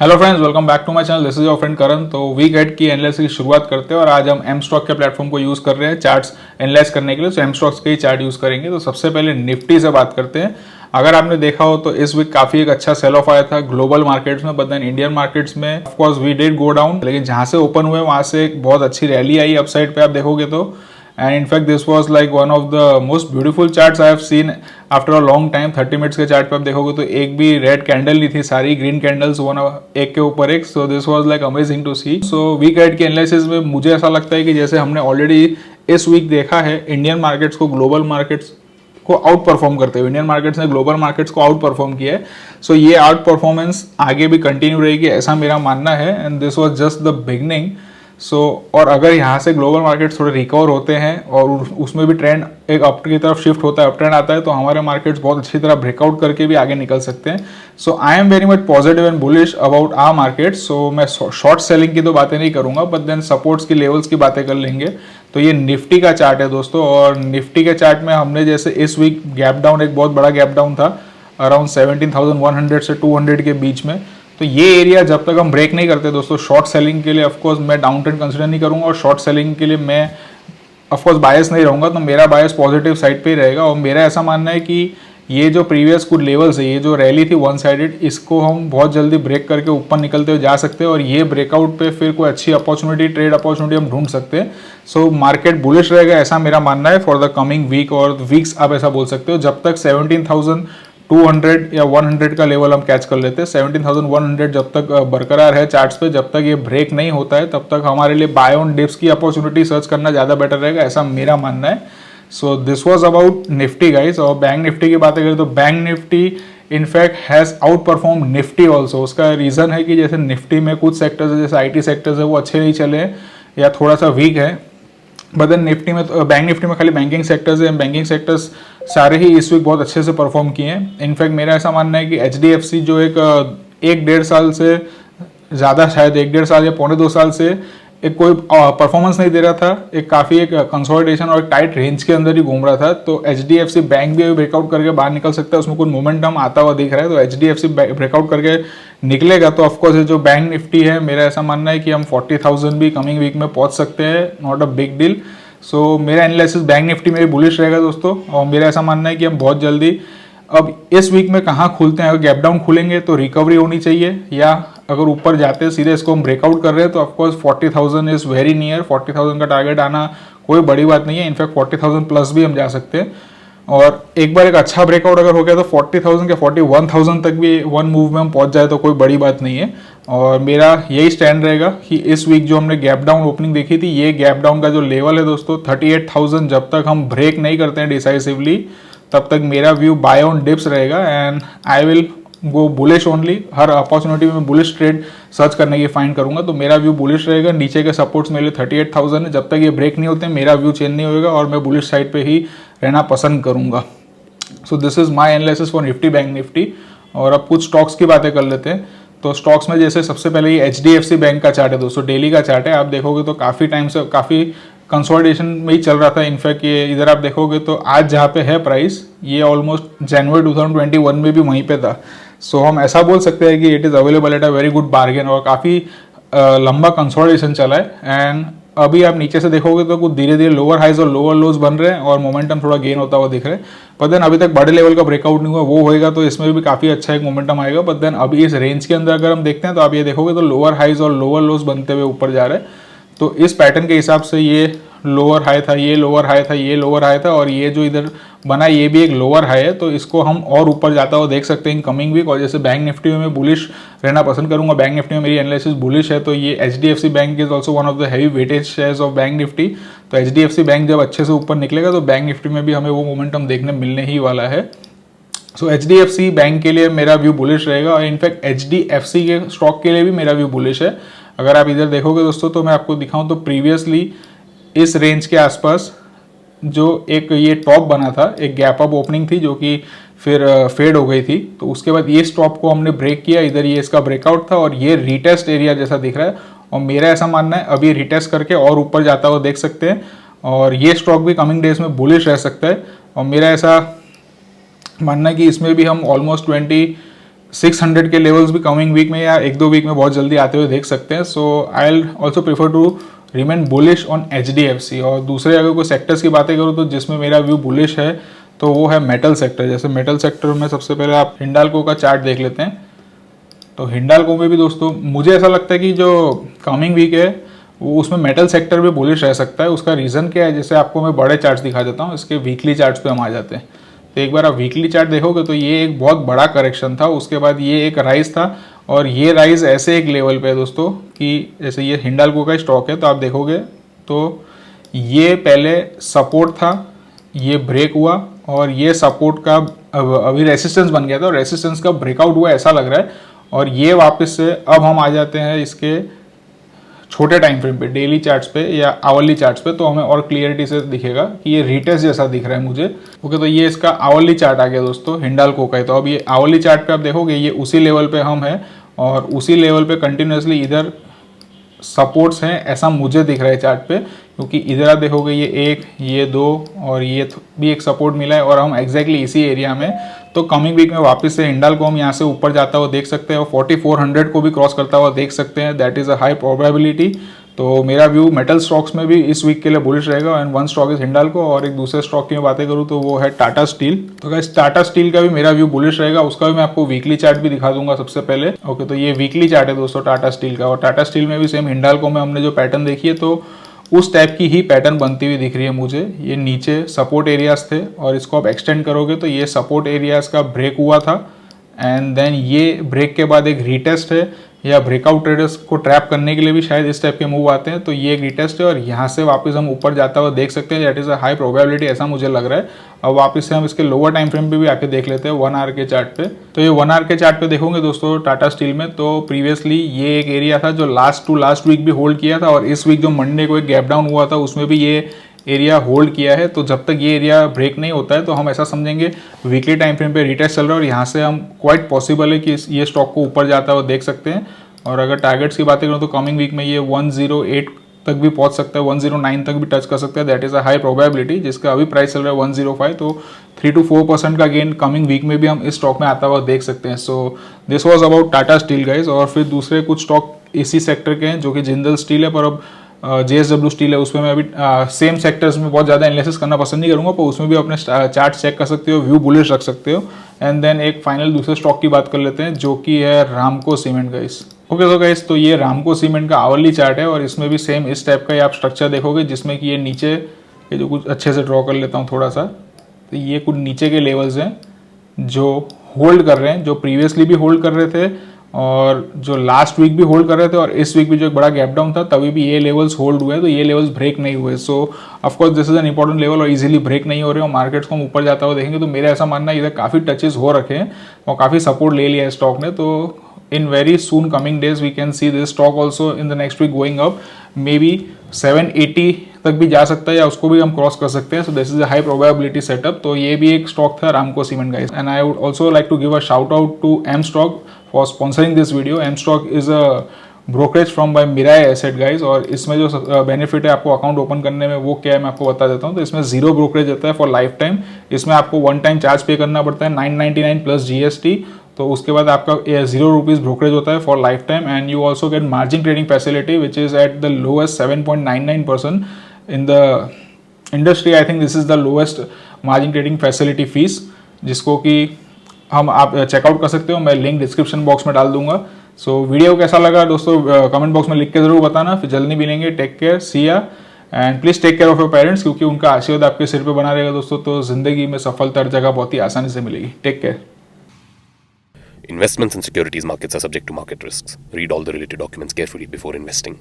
Hello friends, welcome back to my channel. This is your friend Karan. तो week add की analysis की शुरुआत करते हैं और आज हम एम स्टॉक के प्लेटफॉर्म को यूज़ कर रहे हैं चार्ट्स एनालाइज करने के लिए। तो एम स्टॉक्स के ही चार्ट यूज़ करेंगे। तो सबसे पहले निफ्टी से बात करते हैं। अगर आपने देखा हो तो इस वीक काफ़ी एक अच्छा सेल ऑफ आया था ग्लोबल मार्केट्स में, बट देन इंडियन मार्केट्स में of course we did go down, लेकिन जहाँ से ओपन हुए वहाँ से एक बहुत अच्छी रैली आई अपसाइड पे आप देखोगे तो। And in fact this was like one of the most beautiful charts I have seen after a long time. 30 minutes के चार्ट पे आप देखोगे तो एक भी रेड कैंडल नहीं थी, सारी ग्रीन कैंडल्स वन एक के ऊपर एक। So this was like amazing to see. So weekend के एनालिसिस में मुझे ऐसा लगता है कि जैसे हमने ऑलरेडी इस वीक देखा है इंडियन मार्केट्स को ग्लोबल मार्केट्स को आउट परफॉर्म करते हुए, इंडियन मार्केट्स ने ग्लोबल मार्केट्स को आउट परफॉर्म किया है। सो ये आउट परफॉर्मेंस आगे भी कंटिन्यू रहेगी ऐसा मेरा मानना है। And this was just the beginning. और अगर यहाँ से ग्लोबल मार्केट्स थोड़े रिकवर होते हैं और उसमें भी ट्रेंड एक अप की तरफ शिफ्ट होता है, अप ट्रेंड आता है, तो हमारे मार्केट्स बहुत अच्छी तरह ब्रेकआउट करके भी आगे निकल सकते हैं। So I am very much positive and bullish about our market. So मैं शॉर्ट सेलिंग की तो बातें नहीं करूंगा, बट देन सपोर्ट्स की लेवल्स की बातें कर लेंगे। तो ये निफ्टी का चार्ट है दोस्तों, और निफ्टी के चार्ट में हमने जैसे इस वीक गैप डाउन, एक बहुत बड़ा गैप डाउन था अराउंड 17,100 से 200 के बीच में। तो ये एरिया जब तक हम ब्रेक नहीं करते दोस्तों, शॉर्ट सेलिंग के लिए ऑफकोर्स मैं डाउन ट्रेंड कंसिडर नहीं करूंगा, और शॉर्ट सेलिंग के लिए मैं ऑफकोर्स बायस नहीं रहूंगा। तो मेरा बायस पॉजिटिव साइड पे ही रहेगा। और मेरा ऐसा मानना है कि ये जो प्रीवियस कुछ लेवल्स है, ये जो रैली थी वन साइडेड, इसको हम बहुत जल्दी ब्रेक करके ऊपर निकलते हुए जा सकते हैं, और ये ब्रेकआउट पे फिर कोई अच्छी अपॉर्चुनिटी, ट्रेड अपॉर्चुनिटी हम ढूंढ सकते हैं। सो मार्केट बुलिश रहेगा ऐसा मेरा मानना है फॉर द कमिंग वीक और वीक्स, आप ऐसा बोल सकते हो, जब तक 17,200 या 100 का लेवल हम कैच कर लेते हैं। 17,100 जब तक बरकरार है चार्ट्स पे, जब तक ये ब्रेक नहीं होता है, तब तक हमारे लिए बाय ऑन डिप्स की अपॉर्चुनिटी सर्च करना ज़्यादा बेटर रहेगा ऐसा मेरा मानना है। सो this was about Nifty guys. और बैंक निफ्टी की बातें करें तो bank Nifty in fact has out perform Nifty also. उसका रीज़न है कि जैसे निफ्टी में कुछ सेक्टर्स है, जैसे IT सेक्टर्स है, वो अच्छे नहीं चले या थोड़ा सा वीक है। बट देन निफ्टी में, बैंक निफ्टी में खाली बैंकिंग सेक्टर्स है, बैंकिंग सेक्टर्स सारे ही इस वीक बहुत अच्छे से परफॉर्म किए हैं। इनफैक्ट मेरा ऐसा मानना है कि HDFC जो एक डेढ़ साल से ज़्यादा, शायद एक डेढ़ साल या पौने 2 साल से एक कोई परफॉर्मेंस नहीं दे रहा था, एक काफ़ी एक कंसोलिडेशन और एक टाइट रेंज के अंदर ही घूम रहा था। तो HDFC बैंक भी ब्रेकआउट करके बाहर निकल सकता है, उसमें कुछ मोमेंटम आता हुआ दिख रहा है। तो HDFC ब्रेकआउट करके निकलेगा तो ऑफकोर्स ये जो बैंक निफ्टी है, मेरा ऐसा मानना है कि हम 40,000 भी कमिंग वीक में पहुंच सकते हैं, नॉट अ बिग डील। सो मेरा एनालिसिस बैंक निफ्टी में भी बुलिश रहेगा दोस्तों। और मेरा ऐसा मानना है कि हम बहुत जल्दी, अब इस वीक में कहाँ खुलते हैं, अगर गैप डाउन खुलेंगे तो रिकवरी होनी चाहिए, या अगर ऊपर जाते हैं सीधे इसको हम ब्रेकआउट कर रहे हैं तो ऑफकोर्स 40,000 इज वेरी नियर। 40,000 का टारगेट आना कोई बड़ी बात नहीं है, इनफैक्ट 40,000 प्लस भी हम जा सकते हैं। और एक बार एक अच्छा ब्रेकआउट अगर हो गया तो 40,000 या 41,000 तक भी वन मूव में हम पहुंच जाए तो कोई बड़ी बात नहीं है। और मेरा यही स्टैंड रहेगा कि इस वीक जो हमने गैप डाउन ओपनिंग देखी थी, ये गैप डाउन का जो लेवल है दोस्तों 38,000, जब तक हम ब्रेक नहीं करते हैं डिसाइसिवली, तब तक मेरा व्यू बाय ऑन डिप्स रहेगा। And I will go bullish only. Her opportunity में बुलिश ट्रेड सर्च करने की फाइंड करूंगा। तो मेरा व्यू बुलिश रहेगा। नीचे के सपोर्ट्स मेरे लिए 38,000 है, जब तक ये ब्रेक नहीं होते मेरा व्यू चेंज नहीं होगा और मैं बुलिश साइड पे ही रहना पसंद करूंगा। सो this is my analysis for Nifty, bank Nifty. और अब कुछ स्टॉक्स की बातें कर लेते हैं। तो स्टॉक्स में जैसे सबसे पहले ये HDFC बैंक का चार्ट है दोस्तों, डेली का चार्ट है। आप देखोगे तो काफ़ी टाइम से काफ़ी कंसोलिडेशन में ही चल रहा था। इनफैक्ट ये इधर आप देखोगे तो आज जहाँ पे है प्राइस, ये ऑलमोस्ट जनवरी 2021 में भी वहीं पे था। सो हम ऐसा बोल सकते हैं कि it is available at a very good bargain, और काफ़ी लंबा कंसोलिडेशन चला है। एंड अभी आप नीचे से देखोगे तो कुछ धीरे धीरे लोअर हाइज और लोअर लोज बन रहे हैं और मोमेंटम थोड़ा गेन होता हुआ दिख रहा है। बट देन अभी तक बड़े लेवल का ब्रेकआउट नहीं हुआ, वो होएगा तो इसमें भी काफ़ी अच्छा एक मोमेंटम आएगा। बट देन अभी इस रेंज के अंदर अगर हम देखते हैं तो आप ये देखोगे तो लोअर हाइज और लोअर लोज बनते हुए ऊपर जा रहे हैं। तो इस पैटर्न के हिसाब से ये लोअर हाई था, ये लोअर हाई था, ये लोअर हाई था, और ये जो इधर बना ये भी एक लोअर हाई है। तो इसको हम और ऊपर जाता हुआ देख सकते हैं कमिंग वीक। और जैसे बैंक निफ्टी में मैं बुलिश रहना पसंद करूंगा, बैंक निफ्टी में मेरी एनालिसिस बुलिश है, तो ये HDFC bank is also one of the heavy weightage shares of bank Nifty. तो HDFC बैंक जब अच्छे से ऊपर निकलेगा तो बैंक निफ्टी में भी हमें वो मोमेंटम देखने मिलने ही वाला है। सो HDFC बैंक के लिए मेरा व्यू बुलिश रहेगा, और इनफैक्ट HDFC के स्टॉक के लिए भी मेरा व्यू बुलिश है। अगर आप इधर देखोगे दोस्तों तो मैं आपको दिखाऊं तो प्रीवियसली इस रेंज के आसपास जो एक ये टॉप बना था, एक गैप अप ओपनिंग थी जो कि फिर फेड हो गई थी। तो उसके बाद ये स्टॉप को हमने ब्रेक किया, इधर ये इसका ब्रेकआउट था और ये रीटेस्ट एरिया जैसा दिख रहा है। और मेरा ऐसा मानना है अभी रीटेस्ट करके और ऊपर जाता हुआ देख सकते हैं, और ये स्टॉक भी कमिंग डेज में बुलिश रह सकता है। और मेरा ऐसा मानना है कि इसमें भी हम ऑलमोस्ट 600 के लेवल्स भी कमिंग वीक में या एक दो वीक में बहुत जल्दी आते हुए देख सकते हैं। So I will also prefer to remain bullish on HDFC। और दूसरे अगर कोई सेक्टर्स की बातें करूँ तो जिसमें मेरा व्यू बुलिश है तो वो है मेटल सेक्टर। जैसे मेटल सेक्टर में सबसे पहले आप हिंडाल्को का चार्ट देख लेते हैं। तो हिंडाल्को में भी दोस्तों मुझे ऐसा लगता है कि जो कमिंग वीक है वो उसमें मेटल सेक्टर भी बुलिश रह सकता है। उसका रीज़न क्या है, जैसे आपको मैं बड़े चार्ट्स दिखा देता हूँ, इसके वीकली चार्ट्स पे हम आ जाते हैं। तो एक बार आप वीकली चार्ट देखोगे तो ये एक बहुत बड़ा करेक्शन था, उसके बाद ये एक राइज था और ये राइज ऐसे एक लेवल पे है दोस्तों कि जैसे ये हिंडाल्को का स्टॉक है तो आप देखोगे तो ये पहले सपोर्ट था, ये ब्रेक हुआ और ये सपोर्ट का अभी रेसिस्टेंस बन गया था और रेसिस्टेंस का ब्रेकआउट हुआ ऐसा लग रहा है। और ये वापस से अब हम आ जाते हैं इसके छोटे टाइम फ्रेम पे, डेली चार्ट्स पे या आवरली चार्ट्स पे, तो हमें और क्लियरिटी से दिखेगा कि ये रिटेस्ट जैसा दिख रहा है मुझे। ओके, तो ये इसका आवरली चार्ट आ गया दोस्तों हिंडाल्को का है। तो अब ये आवरली चार्ट पे आप देखोगे ये उसी लेवल पे हम हैं और उसी लेवल पे कंटिन्यूसली इधर सपोर्ट्स हैं ऐसा मुझे दिख रहा है चार्ट पे, क्योंकि इधर आप देखोगे ये एक, ये दो और ये भी एक सपोर्ट मिला है और हम एग्जैक्टली इसी एरिया में। तो कमिंग वीक में वापस से हिंडाल्को हम यहाँ से ऊपर जाता हुआ देख सकते हैं और 4400 को भी क्रॉस करता हुआ देख सकते हैं। That is a high probability. तो मेरा व्यू मेटल स्टॉक्स में भी इस वीक के लिए बुलिश रहेगा and one stock is Hindalco. और एक दूसरे स्टॉक की मैं बातें करूँ तो वो है टाटा स्टील। तो गाइस टाटा स्टील का भी मेरा व्यू बुलिश रहेगा, उसका भी मैं आपको वीकली चार्ट भी दिखा दूंगा सबसे पहले। ओके, तो ये वीकली चार्ट है दोस्तों टाटा स्टील का और टाटा स्टील में भी सेम हिंडाल्को में हमने जो पैटर्न देखी है तो उस टाइप की ही पैटर्न बनती हुई दिख रही है मुझे। ये नीचे सपोर्ट एरियाज थे और इसको आप एक्सटेंड करोगे तो ये सपोर्ट एरियाज का ब्रेक हुआ था एंड देन ये ब्रेक के बाद एक रीटेस्ट है या ब्रेकआउट ट्रेडर्स को ट्रैप करने के लिए भी शायद इस टाइप के मूव आते हैं। तो ये एक रीटेस्ट है और यहाँ से वापस हम ऊपर जाता हुआ देख सकते हैं। That is a high probability ऐसा मुझे लग रहा है। अब वापस से हम इसके लोअर टाइम फ्रेम पे भी आके देख लेते हैं 1 आवर के चार्ट पे। तो ये 1 आवर के चार्ट पे देखोगे दोस्तों टाटा स्टील में तो प्रीवियसली ये एक एरिया था जो लास्ट वीक भी होल्ड किया था और इस वीक जो मंडे को एक गैप डाउन हुआ था उसमें भी ये एरिया होल्ड किया है। तो जब तक ये एरिया ब्रेक नहीं होता है तो हम ऐसा समझेंगे वीकली टाइम फ्रेम पे रीटेस्ट चल रहा है और यहाँ से हम क्वाइट पॉसिबल है कि ये स्टॉक को ऊपर जाता हुआ देख सकते हैं। और अगर टारगेट्स की बातें करूँ तो कमिंग वीक में ये 108 तक भी पहुंच सकता है, 109 तक भी टच कर सकता है। That is a high probability, जिसका अभी प्राइस चल रहा है 105। तो 3 to 4% का गेन कमिंग वीक में भी हम इस स्टॉक में आता हुआ देख सकते हैं। So this was about Tata steel guys. और फिर दूसरे कुछ स्टॉक इसी सेक्टर के हैं जो कि जिंदल स्टील है, पर अब JSW स्टील है उसमें मैं अभी सेम सेक्टर्स में बहुत ज़्यादा एनालिसिस करना पसंद नहीं करूँगा, पर उसमें भी अपने चार्ट चेक कर सकते हो, व्यू बुलिश रख सकते हो। एंड देन एक फाइनल दूसरे स्टॉक की बात कर लेते हैं जो कि है रामको सीमेंट गाइस। ओके तो गाइस, तो ये रामको सीमेंट का आवरली चार्ट है और इसमें भी सेम इस टाइप का ही आप स्ट्रक्चर देखोगे, जिसमें कि ये नीचे ये जो कुछ अच्छे से ड्रॉ कर लेता हूँ थोड़ा सा, तो ये कुछ नीचे के लेवल्स हैं जो होल्ड कर रहे हैं, जो प्रीवियसली भी होल्ड कर रहे थे और जो लास्ट वीक भी होल्ड कर रहे थे और इस वीक भी जो एक बड़ा गैप डाउन था तभी भी ये लेवल्स होल्ड हुए, तो ये लेवल्स ब्रेक नहीं हुए। So of course this is an important level और इजीली ब्रेक नहीं हो रहे और मार्केट्स को हम ऊपर जाता हुआ देखेंगे। तो मेरा ऐसा मानना है इधर काफ़ी टचेस हो रखे हैं और काफ़ी सपोर्ट ले लिया है स्टॉक ने। तो in very soon coming days we can see this stock also in the next week going up, maybe 780 तक भी जा सकता है या उसको भी हम क्रॉस कर सकते हैं। So this is a high probability setup. तो ये भी एक स्टॉक था Ramco cement guys and I would also like to give a shout out to M stock for sponsoring this video. M stock is a brokerage from by Mirae asset guys और इसमें जो benefit है आपको account open करने में वो क्या है मैं आपको बता देता हूँ। तो इसमें 0 ब्रोकरेज रहता है फॉर लाइफ टाइम। इसमें आपको 1 टाइम चार्ज पे करना पड़ता है 999 प्लस GST। तो उसके बाद आपका 0 रुपीज़ ब्रोकरेज होता है for life time and you also get margin trading facility which is at the lowest 7.99% in the industry. I think this is the lowest margin trading facility fees, जिसको कि हम आप चेकआउट कर सकते हो। मैं लिंक डिस्क्रिप्शन बॉक्स में डाल दूंगा। सो वीडियो कैसा लगा दोस्तों कमेंट बॉक्स में लिख के जरूर बताना। फिर जल्दी मिलेंगे, take care, see ya and please take care of your parents, क्योंकि उनका आशीर्वाद आपके सिर पे बना रहेगा दोस्तों। तो जिंदगी में सफलता हर जगह बहुत ही आसानी से मिलेगी। Take care. Investments in securities markets are subject to market risks. Read all the related documents carefully before investing.